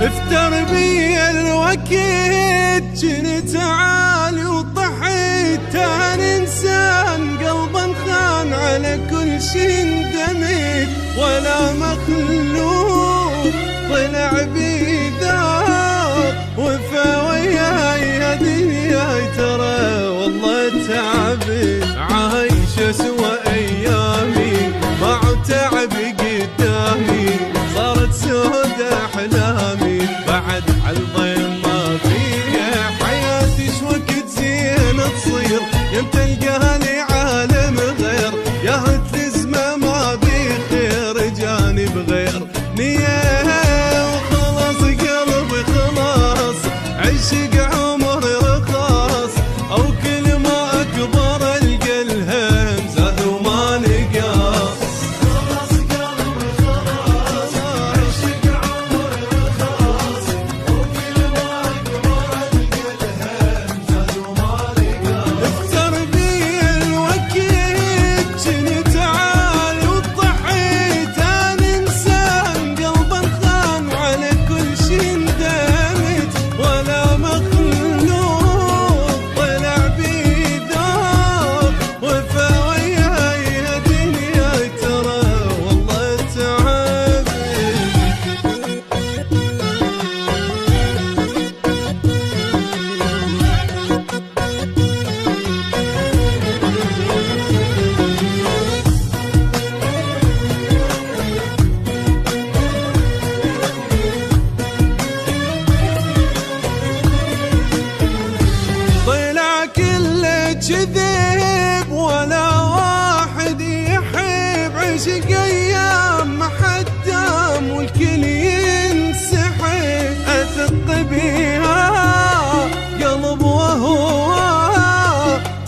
افتر بي الوقت جنت عالي وضحيت، تاني انسان قلبا خان على كل شي اندميت، ولا مخلوق طلع بي ذاق وفا وياي يا دنياي، ترى والله تعبت عايش اسوى ايامي، مع تعبي قدامي صارت سود احلامي، بعد عالضيم ما فيها حياتي شوقت زين تصير، يمت القاها لي عالم غير، يا هت الزمه ما بي خير جاني بغير نيه، وخلاص قلبي خلاص عشق عمري رخاص، او كل ما اكبر القى الهم زاد وما نقاص. خلاص قلبي خلاص عشق عمري رخاص، او كل ما اكبر القى الهم زاد وما نقاص. افتر بي الوقت جنت عالي وضحيت، انا انسان قلبا خان على كل شي ندمت، ولا مخلوق طلع بي ذوق وفا وياي يا دنياي، ترى والله تعبت. طلع كله كذب ولا واحد يحب، عشق ايام ما حد دام والكل ينسحب، اثق بيها قلب وهو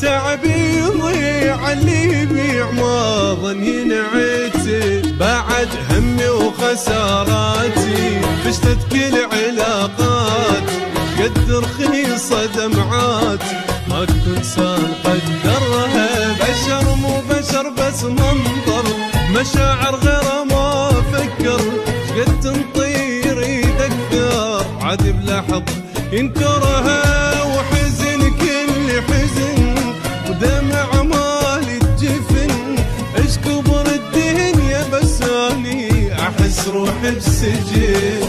تعبي يضيع، اللي يبيع ما ظن ينعتب، بعد همي وخساراتي فشلت كل علاقات، قد رخيصة دمعات ما كل انسان قدرها، بشر مو بشر بس منظر، مشاعر غير ما فكر، شقد تنطير يذكر عاد بلحظ ينكرها، وحزن كل حزن ودمع مال الجفن، ايش كبر الدنيا بس اني احس روحي بسجن.